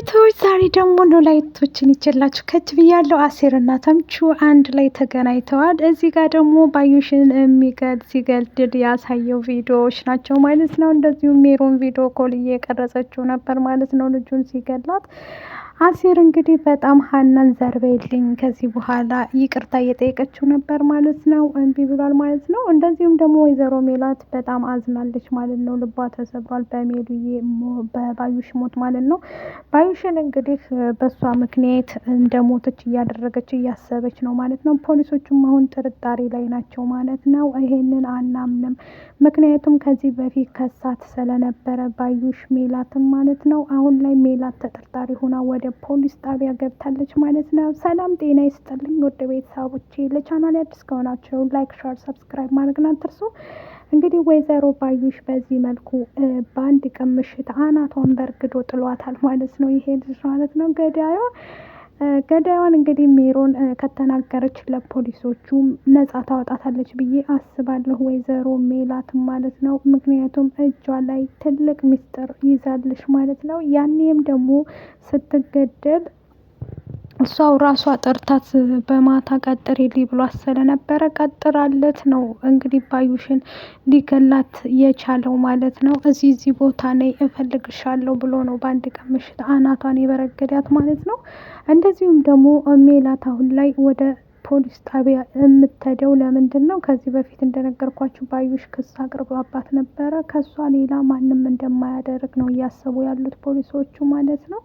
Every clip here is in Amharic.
ኖላዊቶች ዛሬ ደግሞ ኖላዊቶችን ይችላችሁ ከች ብያለሁ። አሴርና ተምቹ አንድ ላይ ተገናኝተዋል። እዚህ ጋር ደግሞ ባዩሽን ሲገድል ያሳየው ቪዲዮዎች ናቸው ማለት ነው። እንደዚሁም ሜሮን ቪዲዮ ኮል እየቀረጸችው ነበር ማለት ነው ልጁን ሲገላት። አሴር እንግዲህ በጣም ሀናን ዘርበይልኝ ከዚህ በኋላ ይቅርታ እየጠየቀችው ነበር ማለት ነው። እምቢ ብሏል ማለት ነው። እንደዚሁም ደግሞ ወይዘሮ ሜላት በጣም አዝናለች ማለት ነው። ልቧ ተሰብሯል በባዩሽ ሞት ማለት ነው። ባዩሽን እንግዲህ በሷ ምክንያት እንደሞተች እያደረገች እያሰበች ነው ማለት ነው። ፖሊሶቹም አሁን ጥርጣሬ ላይ ናቸው ማለት ነው። ይሄንን አናምንም፣ ምክንያቱም ከዚህ በፊት ከሳት ስለነበረ ባዩሽ ሜላትም ማለት ነው። አሁን ላይ ሜላት ተጠርጣሪ ሆና ወደ ፖሊስ ጣቢያ ገብታለች ማለት ነው። ሰላም ጤና ይስጥልኝ ወደ ቤተሰቦቼ፣ ለቻናል አዲስ ከሆናቸው ላይክ፣ ሻር፣ ሰብስክራይብ ማድረግን አትርሱ። እንግዲህ ወይዘሮ ባዩሽ በዚህ መልኩ በአንድ ቀን ምሽት አናቷን በርግዶ ጥሏታል ማለት ነው። ይሄ ልጅ ማለት ነው ገዳዩን እንግዲህ ሜሮን ከተናገረች ለፖሊሶቹ ነጻ ታወጣታለች ብዬ አስባለሁ፣ ወይዘሮ ሜላት ማለት ነው። ምክንያቱም እጇ ላይ ትልቅ ሚስጥር ይዛለች ማለት ነው። ያኔም ደግሞ ስትገደል እሷው ራሷ ጠርታት በማታ ቀጥሬልኝ ብሏት ስለነበረ ቀጥራለት ነው እንግዲህ ባዩሽን ሊገላት የቻለው ማለት ነው። እዚህ ቦታ ነይ እፈልግሻለሁ ብሎ ነው በአንድ ቀን ምሽት አናቷን የበረገዳት ማለት ነው። እንደዚሁም ደግሞ ሜላት አሁን ላይ ወደ ፖሊስ ጣቢያ የምትሄደው ለምንድን ነው? ከዚህ በፊት እንደነገርኳችሁ ባዩሽ ክስ አቅርባባት ነበረ። ከሷ ሌላ ማንም እንደማያደርግ ነው እያሰቡ ያሉት ፖሊሶቹ ማለት ነው።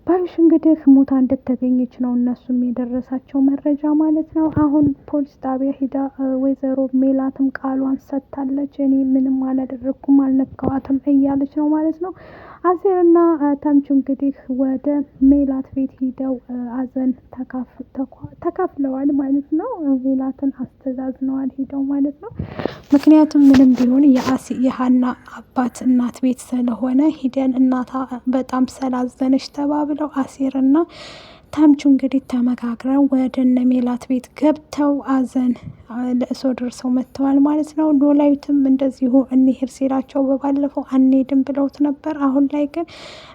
ባዩሽ እንግዲህ ሞታ እንደተገኘች ነው እነሱም የደረሳቸው መረጃ ማለት ነው። አሁን ፖሊስ ጣቢያ ሂዳ ወይዘሮ ሜላትም ቃሏን ሰጥታለች። እኔ ምንም አላደረግኩም አልነካዋትም እያለች ነው ማለት ነው። አሴርና ተምቹ እንግዲህ ወደ ሜላት ቤት ሂደው አዘን ተካፍለዋል ማለት ነው። ሜላትን አስተዛዝነዋል ሂደው ማለት ነው። ምክንያቱም ምንም ቢሆን የሀና አባት እናት ቤት ስለሆነ ሂደን እናታ በጣም ስላዘነች ተባብለው አሴርና ተምቹ እንግዲህ ተመካክረው ወደ እነ ሜላት ቤት ገብተው አዘን ለእሶ ደርሰው መጥተዋል ማለት ነው። ኖላዊትም እንደዚሁ እንሄድ ሲላቸው በባለፈው አንሄድም ብለውት ነበር። አሁን ላይ ግን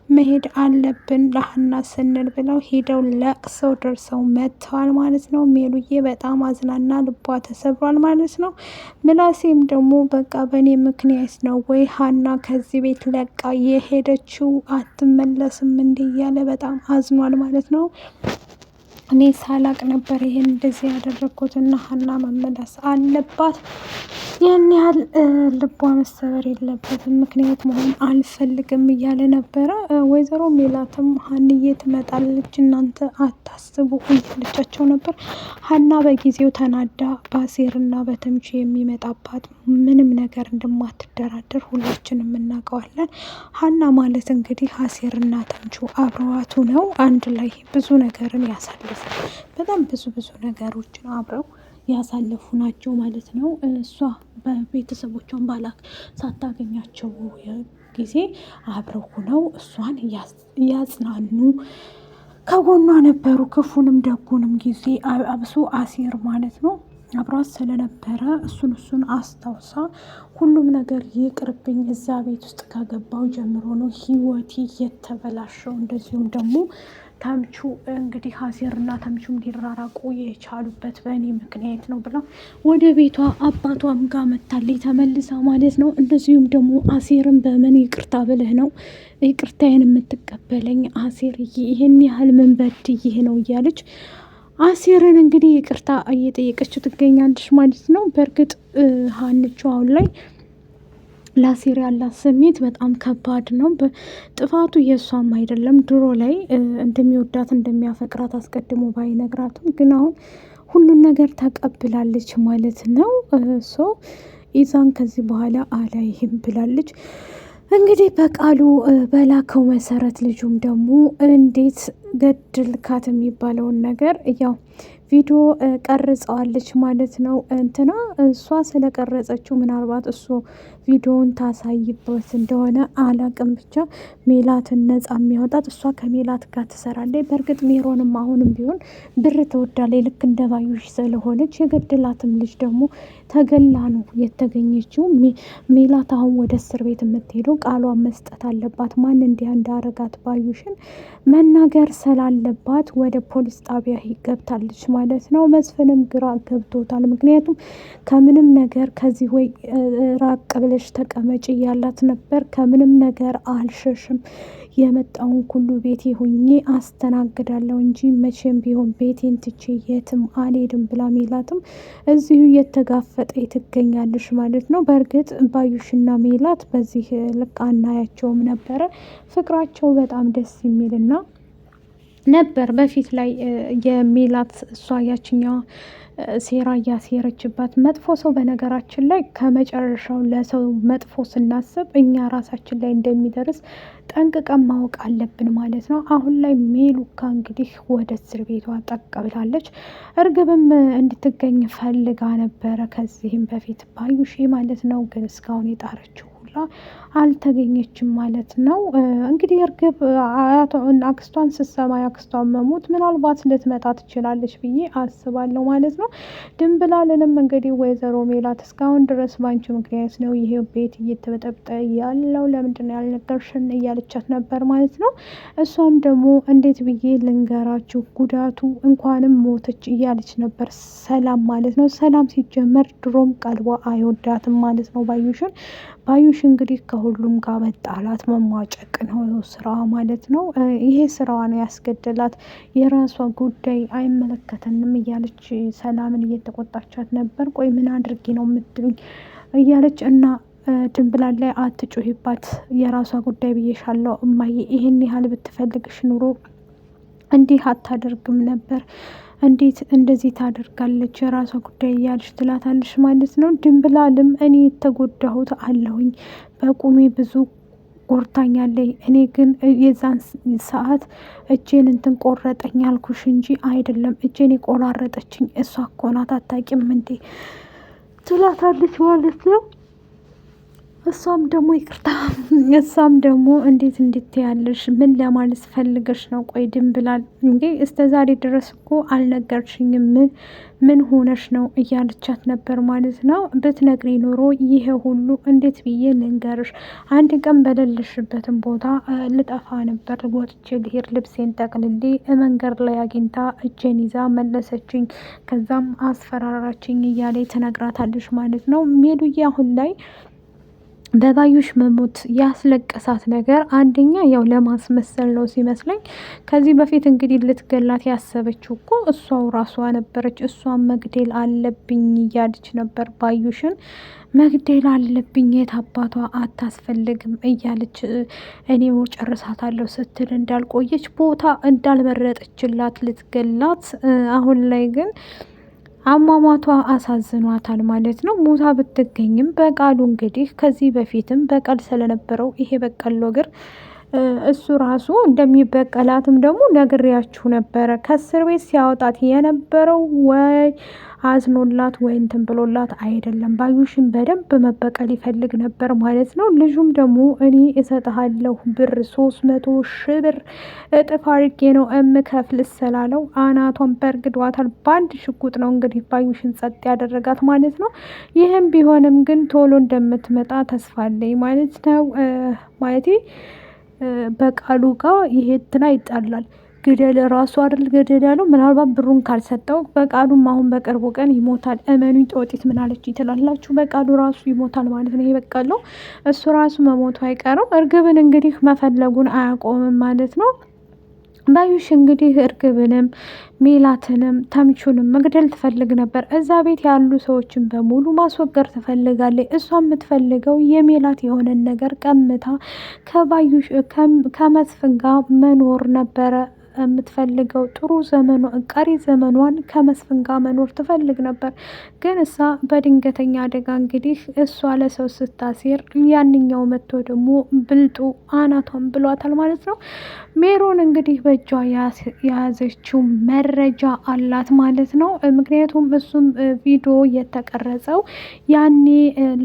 መሄድ አለብን ለሀና ስንል ብለው ሄደው ለቅሰው ደርሰው መጥተዋል ማለት ነው። ሜሉዬ በጣም አዝናና ልቧ ተሰብሯል ማለት ነው። ምላሴም ደግሞ በቃ በእኔ ምክንያት ነው ወይ ሀና ከዚህ ቤት ለቃ የሄደችው አትመለስም እንዲ እያለ በጣም አዝኗል ማለት ነው። እኔ ሳላቅ ነበር ይሄን እንደዚህ ያደረግኩትና ሀና መመለስ አለባት፣ ያን ያህል ልቧ መሰበር የለበትም፣ ምክንያት መሆን አልፈልግም እያለ ነበረ። ወይዘሮ ሜላትም ሀንዬ ትመጣለች እናንተ አታስቡ እያለቻቸው ነበር። ሀና በጊዜው ተናዳ በአሴርና በተምቹ የሚመጣባት ምንም ነገር እንደማትደራደር ሁላችንም እናውቀዋለን። ሀና ማለት እንግዲህ አሴርና ተምቹ አብረዋቱ ነው አንድ ላይ ብዙ ነገርን ያሳልፉ፣ በጣም ብዙ ነገሮችን አብረው ያሳለፉ ናቸው ማለት ነው። እሷ በቤተሰቦቿን ባላክ ሳታገኛቸው ጊዜ አብረው ሆነው እሷን እያጽናኑ ከጎኗ ነበሩ። ክፉንም ደጉንም ጊዜ አብሶ አሴር ማለት ነው አብሯት ስለነበረ እሱን አስታውሳ ሁሉም ነገር ይቅርብኝ፣ እዛ ቤት ውስጥ ከገባው ጀምሮ ነው ህይወቴ የተበላሸው፣ እንደዚሁም ደግሞ ተምቹ እንግዲህ አሴርና ተምቹም ሊራራቁ የቻሉበት በእኔ ምክንያት ነው ብላ ወደ ቤቷ አባቷም ጋር መታለች ተመልሳ ማለት ነው። እንደዚሁም ደግሞ አሴርን በምን ይቅርታ ብለህ ነው ይቅርታዬን የምትቀበለኝ አሴር፣ ይህን ያህል ምን በድዬህ ነው እያለች አሴርን እንግዲህ ይቅርታ እየጠየቀችው ትገኛለች ማለት ነው። በእርግጥ ሀንቹ አሁን ላይ ለአሴር ያላት ስሜት በጣም ከባድ ነው። ጥፋቱ የእሷም አይደለም። ድሮ ላይ እንደሚወዳት እንደሚያፈቅራት አስቀድሞ ባይነግራትም ግን አሁን ሁሉን ነገር ተቀብላለች ማለት ነው። ኢዛን ከዚህ በኋላ አላይህም ብላለች። እንግዲህ በቃሉ በላከው መሰረት ልጁም ደግሞ እንዴት ገድልካት የሚባለውን ነገር ያው ቪዲዮ ቀርጸዋለች ማለት ነው። እንትና እሷ ስለቀረጸችው ምናልባት እሱ ቪዲዮውን ታሳይበት እንደሆነ አላቅም። ብቻ ሜላትን ነጻ የሚያወጣት እሷ ከሜላት ጋር ትሰራለች። በእርግጥ ሜሮንም አሁንም ቢሆን ብር ትወዳለች፣ ልክ እንደ ባዩሽ ስለሆነች። የገደላትም ልጅ ደግሞ ተገላ ነው የተገኘችው። ሜላት አሁን ወደ እስር ቤት የምትሄደው ቃሏን መስጠት አለባት። ማን እንዲያ እንዳረጋት ባዩሽን መናገር ስላለባት ወደ ፖሊስ ጣቢያ ገብታለች ማለት ነው። መስፍንም ግራ ገብቶታል። ምክንያቱም ከምንም ነገር ከዚህ ወይ ራቅ ብለሽ ተቀመጭ እያላት ነበር። ከምንም ነገር አልሸሽም፣ የመጣውን ሁሉ ቤቴ ሁኜ አስተናግዳለሁ እንጂ መቼም ቢሆን ቤቴን ትቼ የትም አልሄድም ብላ ሜላትም እዚሁ እየተጋፈጠ ትገኛለች ማለት ነው። በእርግጥ ባዩሽና ሜላት በዚህ ልክ አናያቸውም ነበረ። ፍቅራቸው በጣም ደስ የሚልና ነበር በፊት ላይ የሜላት እሷ ያችኛዋ ሴራ እያሴረችባት መጥፎ ሰው። በነገራችን ላይ ከመጨረሻው ለሰው መጥፎ ስናስብ እኛ ራሳችን ላይ እንደሚደርስ ጠንቅቀን ማወቅ አለብን ማለት ነው። አሁን ላይ ሜሉካ እንግዲህ ወደ እስር ቤቷ ጠቅ ብላለች። እርግብም እንድትገኝ ፈልጋ ነበረ ከዚህም በፊት ባዩሽ ማለት ነው። ግን እስካሁን የጣረችው አልተገኘችም ማለት ነው። እንግዲህ እርግብ አክስቷን ስትሰማ የአክስቷን መሞት ምናልባት ልትመጣ ትችላለች ብዬ አስባለሁ ማለት ነው። ድንብላልንም እንግዲህ ወይዘሮ ሜላት እስካሁን ድረስ ባንቺ ምክንያት ነው ይሄ ቤት እየተበጠበጠ ያለው፣ ለምንድን ነው ያልነገርሽን እያለቻት ነበር ማለት ነው። እሷም ደግሞ እንዴት ብዬ ልንገራችሁ ጉዳቱ እንኳንም ሞተች እያለች ነበር። ሰላም ማለት ነው። ሰላም ሲጀመር ድሮም ቀልቧ አይወዳትም ማለት ነው ባዩሽን። ባዩሽ እንግዲህ ከሁሉም ጋር መጣላት መሟጨቅ ነው ስራ ማለት ነው። ይሄ ስራዋ ነው ያስገደላት። የራሷ ጉዳይ አይመለከተንም እያለች ሰላምን እየተቆጣቻት ነበር። ቆይ ምን አድርጌ ነው የምትሉኝ እያለች እና ድንብላል ላይ አትጩሂባት፣ የራሷ ጉዳይ ብዬሻለሁ እማዬ፣ ይሄን ያህል ብትፈልግሽ ኑሮ እንዲህ አታደርግም ነበር፣ እንዴት እንደዚህ ታደርጋለች፣ የራሷ ጉዳይ እያለች ትላታለች ማለት ነው። ድንብላልም እኔ የተጎዳሁት አለሁኝ፣ በቁሜ ብዙ ቆርታኛለች፣ እኔ ግን የዛን ሰዓት እጄን እንትን ቆረጠኝ አልኩሽ እንጂ አይደለም፣ እጄን የቆራረጠችኝ እሷ እኮ ናት፣ አታውቂም እንዴ ትላታለች ማለት ነው። እሷም ደግሞ ይቅርታ፣ እሷም ደግሞ እንዴት እንድትያለሽ ምን ለማለት ፈልገሽ ነው? ቆይ ድንብላል እንዴ እስከ ዛሬ ድረስ እኮ አልነገርሽኝም፣ ምን ሆነሽ ነው እያለቻት ነበር ማለት ነው። ብትነግሪ ኖሮ ይሄ ሁሉ እንዴት ብዬ ልንገርሽ? አንድ ቀን በሌለሽበትን ቦታ ልጠፋ ነበር፣ ወጥቼ ልሄድ ልብሴን ጠቅልሌ መንገድ ላይ አግኝታ እጄን ይዛ መለሰችኝ፣ ከዛም አስፈራራችኝ እያለ ትነግራታለች ማለት ነው። ሜሉዬ አሁን ላይ በባዩሽ መሞት ያስለቀሳት ነገር አንደኛ ያው ለማስመሰል ነው ሲመስለኝ። ከዚህ በፊት እንግዲህ ልትገላት ያሰበችው እኮ እሷው ራሷ ነበረች። እሷን መግደል አለብኝ እያለች ነበር። ባዩሽን መግደል አለብኝ፣ የት አባቷ አታስፈልግም እያለች እኔው ጨርሳታለሁ ስትል እንዳልቆየች ቦታ እንዳልመረጠችላት ልትገላት፣ አሁን ላይ ግን አሟሟቷ አሳዝኗታል ማለት ነው። ሞታ ብትገኝም በቃሉ እንግዲህ ከዚህ በፊትም በቀል ስለነበረው ይሄ በቀል ወግር እሱ ራሱ እንደሚበቀላትም ደግሞ ነግሬያችሁ ነበረ። ከእስር ቤት ሲያወጣት የነበረው ወይ አዝኖላት ወይ እንትን ብሎላት አይደለም፣ ባዩሽን በደንብ መበቀል ይፈልግ ነበር ማለት ነው። ልጁም ደግሞ እኔ እሰጥሃለሁ ብር 300,000 ብር እጥፍ አድርጌ ነው እምከፍል ስላለው አናቷን በርግዷታል። በአንድ ሽጉጥ ነው እንግዲህ ባዩሽን ጸጥ ያደረጋት ማለት ነው። ይህም ቢሆንም ግን ቶሎ እንደምትመጣ ተስፋ አለኝ ማለት ነው። ማለቴ በቃሉ ጋር ይሄ እንትና ይጣላል። ግደል ራሱ አይደል ገደል ያለው። ምናልባት ብሩን ካልሰጠው በቃሉም አሁን በቅርቡ ቀን ይሞታል። እመኑኝ ጦጢት ምናለች ትላላችሁ? በቃሉ ራሱ ይሞታል ማለት ነው። ይሄ በቃለው እሱ ራሱ መሞቱ አይቀርም። እርግብን እንግዲህ መፈለጉን አያቆምም ማለት ነው። ባዩሽ እንግዲህ እርግብንም ሜላትንም ተምቹንም መግደል ትፈልግ ነበር። እዛ ቤት ያሉ ሰዎችን በሙሉ ማስወገድ ትፈልጋለች። እሷ የምትፈልገው የሜላት የሆነን ነገር ቀምታ ከባዩሽ ከመስፍን ጋር መኖር ነበረ የምትፈልገው። ጥሩ ዘመኗ ቀሪ ዘመኗን ከመስፍን ጋር መኖር ትፈልግ ነበር። ግን እሷ በድንገተኛ አደጋ እንግዲህ እሷ ለሰው ስታሴር ያንኛው መጥቶ ደግሞ ብልጡ አናቷን ብሏታል ማለት ነው። ሜሮን እንግዲህ በእጇ የያዘችው መረጃ አላት ማለት ነው። ምክንያቱም እሱም ቪዲዮ የተቀረጸው ያኔ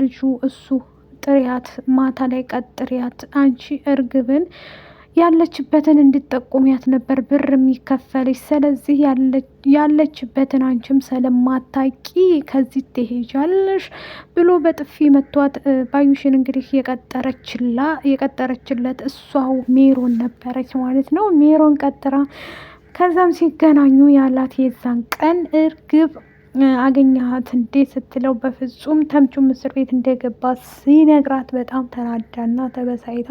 ልጁ እሱ ቀጥሪያት፣ ማታ ላይ ቀጥሪያት፣ አንቺ እርግብን ያለችበትን እንድጠቁሚያት ነበር ብር የሚከፈልሽ። ስለዚህ ያለችበትን አንቺም ስለማታቂ ከዚህ ትሄጃለሽ ብሎ በጥፊ መቷት። ባዩሽን እንግዲህ የቀጠረችለት እሷው ሜሮን ነበረች ማለት ነው። ሜሮን ቀጥራ ከዛም ሲገናኙ ያላት የዛን ቀን እርግብ አገኘሃት እንዴ ስትለው በፍጹም ተምቹም እስር ቤት እንደገባ ሲነግራት በጣም ተናዳና ተበሳይታ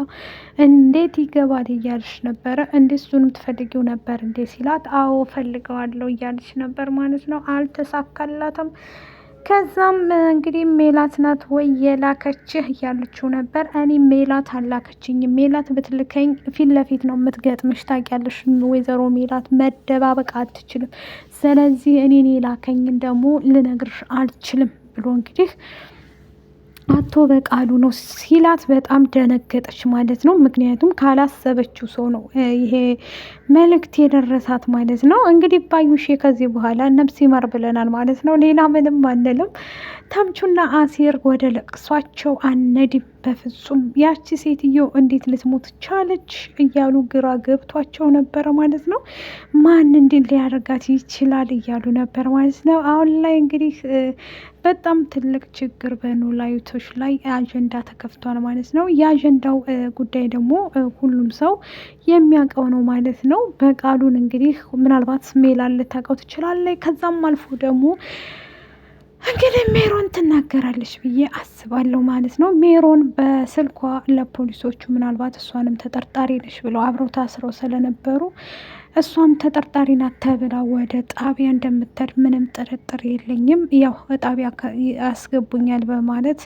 እንዴት ይገባል እያለች ነበረ። እንዴ እሱንም ትፈልጊው ነበር እንዴ ሲላት አዎ ፈልገዋለሁ እያለች ነበር ማለት ነው። አልተሳካላትም። ከዛም እንግዲህ ሜላት ናት ወይ የላከችህ እያለችው ነበር። እኔ ሜላት አላከችኝ፣ ሜላት ብትልከኝ ፊት ለፊት ነው የምትገጥምሽ፣ ታውቂያለሽ ወይዘሮ ሜላት መደባበቅ አትችልም። ስለዚህ እኔን የላከኝን ደግሞ ልነግርሽ አልችልም ብሎ እንግዲህ አቶ በቃሉ ነው ሲላት በጣም ደነገጠች ማለት ነው። ምክንያቱም ካላሰበችው ሰው ነው ይሄ መልእክት የደረሳት ማለት ነው። እንግዲህ ባዩሽ ከዚህ በኋላ ነፍስ ይማር ብለናል ማለት ነው። ሌላ ምንም አንልም። ተምቹና አሴር ወደ ለቅሷቸው አነድም በፍጹም ያቺ ሴትዮ እንዴት ልትሞት ቻለች እያሉ ግራ ገብቷቸው ነበረ ማለት ነው። ማን እንዴት ሊያደርጋት ይችላል እያሉ ነበር ማለት ነው። አሁን ላይ እንግዲህ በጣም ትልቅ ችግር በኖላዊቶች ላይ አጀንዳ ተከፍቷል ማለት ነው። የአጀንዳው ጉዳይ ደግሞ ሁሉም ሰው የሚያውቀው ነው ማለት ነው። በቃሉን እንግዲህ ምናልባት ሜላን ልታውቀው ትችላለች። ከዛም አልፎ ደግሞ እንግዲህ ሜሮን ትናገራለች ብዬ አስባለሁ ማለት ነው። ሜሮን በስልኳ ለፖሊሶቹ ምናልባት እሷንም ተጠርጣሪ ነች ብለው አብረው ታስረው ስለነበሩ እሷም ተጠርጣሪ ናት ተብላ ወደ ጣቢያ እንደምትሄድ ምንም ጥርጥር የለኝም። ያው ጣቢያ ያስገቡኛል በማለት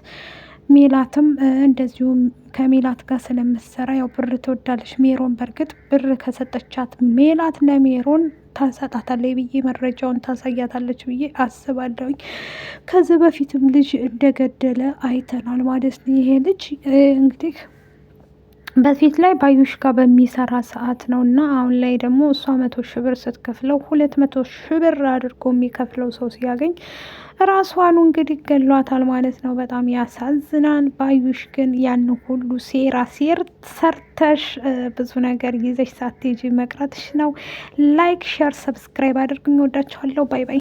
ሜላትም እንደዚሁም ከሜላት ጋር ስለምትሰራ ያው ብር ትወዳለች ሜሮን። በእርግጥ ብር ከሰጠቻት ሜላት ለሜሮን ታሰጣታለች ብዬ መረጃውን ታሳያታለች ብዬ አስባለሁኝ። ከዚህ በፊትም ልጅ እንደገደለ አይተናል ማለት ነው። ይሄ ልጅ እንግዲህ በፊት ላይ ባዩሽ ጋር በሚሰራ ሰዓት ነው እና አሁን ላይ ደግሞ እሷ 100,000 ብር ስትከፍለው 200,000 ብር አድርጎ የሚከፍለው ሰው ሲያገኝ ራሷኑ እንግዲህ ገሏታል ማለት ነው። በጣም ያሳዝናል። ባዩሽ ግን ያን ሁሉ ሴር ሰርተሽ ብዙ ነገር ይዘሽ ሳትሄጂ መቅረትሽ ነው። ላይክ፣ ሸር፣ ሰብስክራይብ አድርጉኝ። ወዳችኋለሁ። ባይ ባይ።